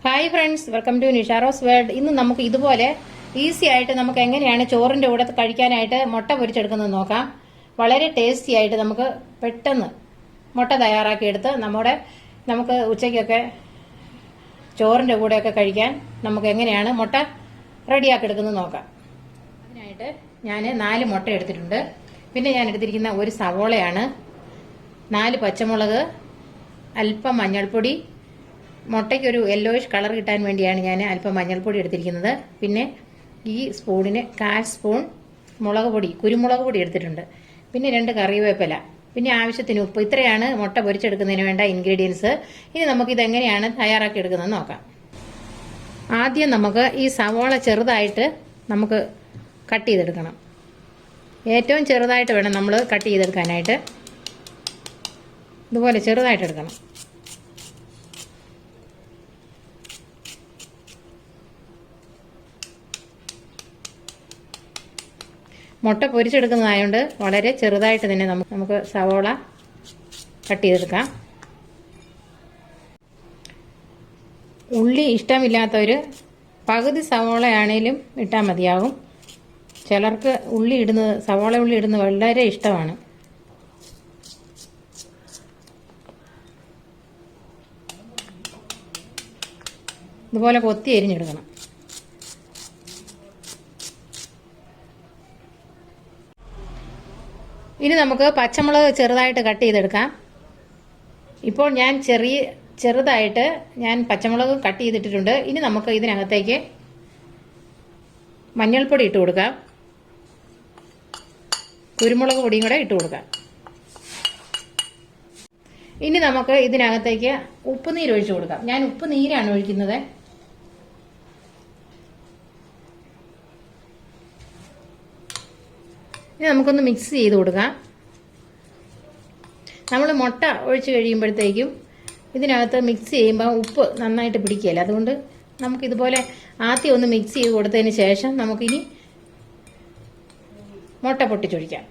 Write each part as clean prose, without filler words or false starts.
Hi friends, welcome to Nisha Rose world. ഇന്ന് നമുക്ക് ഇതുപോലെ ഈസി ആയിട്ട് നമുക്ക് എങ്ങനെയാണ് ചോറിന്റെ കൂടെ കഴിക്കാനായിട്ട് മുട്ട പൊരിച്ചെടുക്കുന്നത് നോക്കാം. വളരെ ടേസ്റ്റി ആയിട്ട് നമുക്ക് പെട്ടെന്ന് മുട്ട തയ്യാറാക്കിയെടുത്ത് നമുക്ക് ഉച്ചയ്ക്കൊക്കെ ചോറിന്റെ കൂടെയൊക്കെ കഴിക്കാൻ നമുക്ക് എങ്ങനെയാണ് മുട്ട റെഡിയാക്കി എടുക്കുന്നത് നോക്കാം. അതിനായിട്ട് ഞാൻ 4 മുട്ട എടുത്തിട്ടുണ്ട്. പിന്നെ ഞാൻ എടുത്തിരിക്കുന്ന ഒരു സവോളയാണ്, 4 പച്ചമുളക്, അല്പം മഞ്ഞൾപ്പൊടി, മുട്ടയ്ക്ക് ഒരു യെല്ലോയിഷ് കളർ കിട്ടാൻ വേണ്ടിയാണ് ഞാൻ അല്പം മഞ്ഞൾപ്പൊടി എടുത്തിരിക്കുന്നത്. പിന്നെ ഈ സ്പൂണിന് 1/4 സ്പൂൺ മുളക് പൊടി, കുരുമുളക് പൊടി എടുത്തിട്ടുണ്ട്. പിന്നെ 2 കറിവേപ്പില, പിന്നെ ആവശ്യത്തിന് ഉപ്പ്. ഇത്രയാണ് മുട്ട പൊരിച്ചെടുക്കുന്നതിന് വേണ്ട ഇൻഗ്രീഡിയൻസ്. ഇനി നമുക്കിത് എങ്ങനെയാണ് തയ്യാറാക്കി എടുക്കുന്നത് നോക്കാം. ആദ്യം നമുക്ക് ഈ സവോള ചെറുതായിട്ട് നമുക്ക് കട്ട് ചെയ്തെടുക്കണം. ഏറ്റവും ചെറുതായിട്ട് വേണം നമ്മൾ കട്ട് ചെയ്തെടുക്കാനായിട്ട്. ഇതുപോലെ ചെറുതായിട്ട് എടുക്കണം. മുട്ട പൊരിച്ചെടുക്കുന്നതായതുകൊണ്ട് വളരെ ചെറുതായിട്ട് തന്നെ നമുക്ക് സവോള കട്ട് ചെയ്തെടുക്കാം. ഉള്ളി ഇഷ്ടമില്ലാത്തവർ പകുതി സവോളയാണേലും ഇട്ടാൽ മതിയാകും. ചിലർക്ക് സവോള ഉള്ളി ഇടുന്നത് വളരെ ഇഷ്ടമാണ്. ഇതുപോലെ കൊത്തി എരിഞ്ഞെടുക്കണം. ഇനി നമുക്ക് പച്ചമുളക് ചെറുതായിട്ട് കട്ട് ചെയ്തെടുക്കാം. ഇപ്പോൾ ഞാൻ ചെറുതായിട്ട് പച്ചമുളക് കട്ട് ചെയ്തിട്ടിട്ടുണ്ട്. ഇനി നമുക്ക് ഇതിനകത്തേക്ക് മഞ്ഞൾപ്പൊടി ഇട്ട് കൊടുക്കാം, കുരുമുളക് പൊടിയും കൂടെ ഇട്ട് കൊടുക്കാം. ഇനി നമുക്ക് ഇതിനകത്തേക്ക് ഉപ്പുനീര് ഒഴിച്ചു കൊടുക്കാം. ഞാൻ ഉപ്പുനീരാണ് ഒഴിക്കുന്നത്. ഇനി നമുക്കൊന്ന് മിക്സ് ചെയ്ത് കൊടുക്കാം. നമ്മൾ മുട്ട ഒഴിച്ച് കഴിയുമ്പോഴത്തേക്കും ഇതിനകത്ത് മിക്സ് ചെയ്യുമ്പോൾ ഉപ്പ് നന്നായിട്ട് പിടിക്കുകയില്ല. അതുകൊണ്ട് നമുക്കിതുപോലെ ആദ്യം ഒന്ന് മിക്സ് ചെയ്ത് കൊടുത്തതിന് ശേഷം നമുക്കിനി മുട്ട പൊട്ടിച്ചൊഴിക്കാം.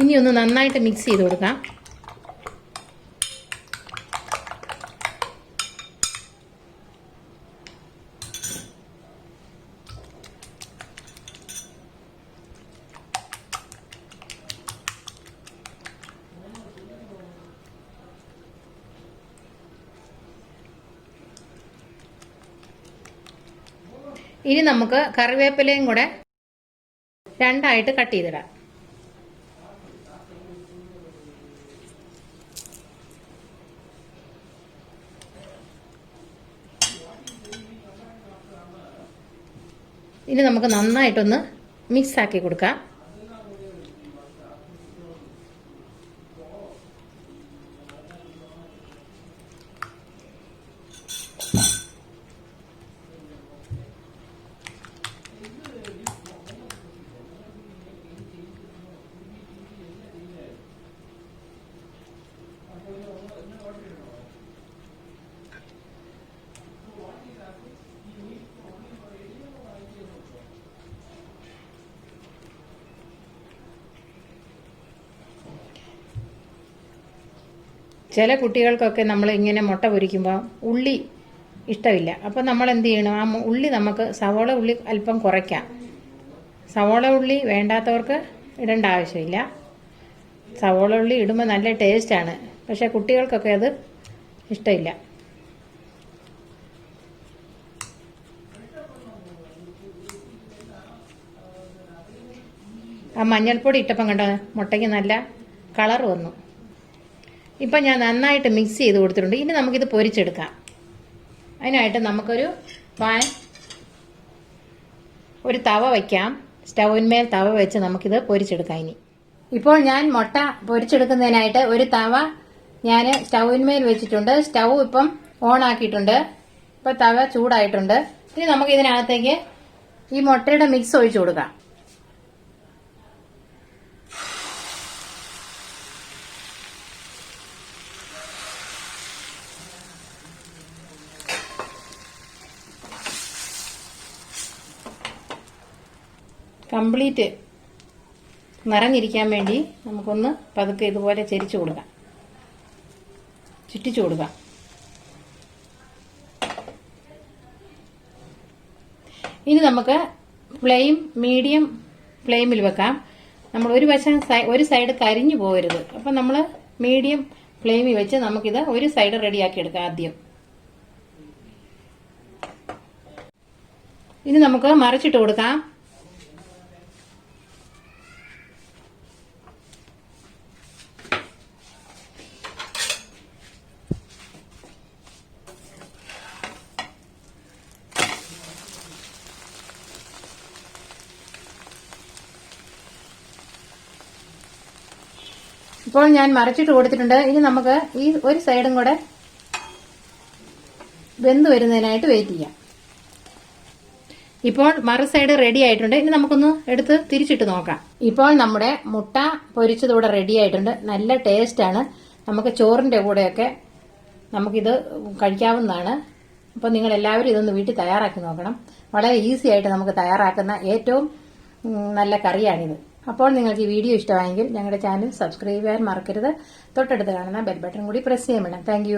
ഇനി ഒന്ന് നന്നായിട്ട് മിക്സ് ചെയ്ത് കൊടുക്കാം. ഇനി നമുക്ക് കറിവേപ്പിലയും കൂടെ 2ആയിട്ട് കട്ട് ചെയ്തിടാം. ഇനി നമുക്ക് നന്നായിട്ടൊന്ന് മിക്സ് ആക്കി കൊടുക്കാം. ചില കുട്ടികൾക്കൊക്കെ നമ്മൾ ഇങ്ങനെ മുട്ട പൊരിക്കുമ്പോൾ ഉള്ളി ഇഷ്ടമില്ല. അപ്പോൾ നമ്മൾ എന്ത് ചെയ്യണം, ആ ഉള്ളി സവോള ഉള്ളി അല്പം കുറയ്ക്കാം. സവോള ഉള്ളി വേണ്ടാത്തവർക്ക് ഇടേണ്ട ആവശ്യമില്ല. സവോള ഉള്ളി ഇടുമ്പോൾ നല്ല ടേസ്റ്റാണ്. പക്ഷേ കുട്ടികൾക്കൊക്കെ അത് ഇഷ്ടമില്ല. ആ മഞ്ഞൾപ്പൊടി ഇട്ടപ്പം കണ്ടോ, മുട്ടയ്ക്ക് നല്ല കളർ വന്നു. ഇപ്പം ഞാൻ നന്നായിട്ട് മിക്സ് ചെയ്ത് കൊടുത്തിട്ടുണ്ട്. ഇനി നമുക്കിത് പൊരിച്ചെടുക്കാം. അതിനായിട്ട് നമുക്കൊരു തവ വയ്ക്കാം. സ്റ്റൗവിന്മേൽ തവ വെച്ച് നമുക്കിത് പൊരിച്ചെടുക്കാം. ഇനി ഇപ്പോൾ ഞാൻ മുട്ട പൊരിച്ചെടുക്കുന്നതിനായിട്ട് ഒരു തവ ഞാൻ സ്റ്റൗവിന്മേൽ വെച്ചിട്ടുണ്ട്. സ്റ്റൗ ഇപ്പം ഓൺ ആക്കിയിട്ടുണ്ട്. ഇപ്പൊ തവ ചൂടായിട്ടുണ്ട്. ഇനി നമുക്ക് ഇതിനകത്തേക്ക് ഈ മുട്ടയുടെ മിക്സ് ഒഴിച്ചു കൊടുക്കാം. കംപ്ലീറ്റ് നിറഞ്ഞിരിക്കാൻ വേണ്ടി നമുക്കൊന്ന് പതുക്കെ ഇതുപോലെ ചരിച്ചു കൊടുക്കാം, ചുറ്റിച്ചു കൊടുക്കാം. ഇനി നമുക്ക് മീഡിയം ഫ്ലെയിമിൽ വെക്കാം. നമ്മൾ ഒരു സൈഡ് കരിഞ്ഞു പോകരുത്. അപ്പം നമ്മൾ മീഡിയം ഫ്ലെയിമിൽ വെച്ച് നമുക്കിത് ഒരു സൈഡ് റെഡിയാക്കി എടുക്കാം ആദ്യം. ഇനി നമുക്ക് മറിച്ചിട്ട് കൊടുക്കാം. ഇപ്പോൾ ഞാൻ മറിച്ചിട്ട് കൊടുത്തിട്ടുണ്ട്. ഇനി നമുക്ക് ഈ ഒരു സൈഡും കൂടെ വെന്ത് വരുന്നതിനായിട്ട് വെയിറ്റ് ചെയ്യാം. ഇപ്പോൾ മറു സൈഡ് റെഡി ആയിട്ടുണ്ട്. ഇനി നമുക്കൊന്ന് എടുത്ത് തിരിച്ചിട്ട് നോക്കാം. ഇപ്പോൾ നമ്മുടെ മുട്ട പൊരിച്ചതൂടെ റെഡി ആയിട്ടുണ്ട്. നല്ല ടേസ്റ്റാണ്. നമുക്ക് ചോറിന്റെ കൂടെയൊക്കെ നമുക്കിത് കഴിക്കാവുന്നതാണ്. അപ്പോൾ നിങ്ങൾ എല്ലാവരും ഇതൊന്ന് വീട്ടിൽ തയ്യാറാക്കി നോക്കണം. വളരെ ഈസി ആയിട്ട് നമുക്ക് തയ്യാറാക്കുന്ന ഏറ്റവും നല്ല കറിയാണിത്. അപ്പോൾ നിങ്ങൾക്ക് ഈ വീഡിയോ ഇഷ്ടമായെങ്കിൽ ഞങ്ങളുടെ ചാനൽ സബ്സ്ക്രൈബ് ചെയ്യാൻ മറക്കരുത്. തൊട്ടടുത്ത് കാണുന്ന ബെൽ ബട്ടൺ കൂടി പ്രസ് ചെയ്യാൻ വേണം. താങ്ക്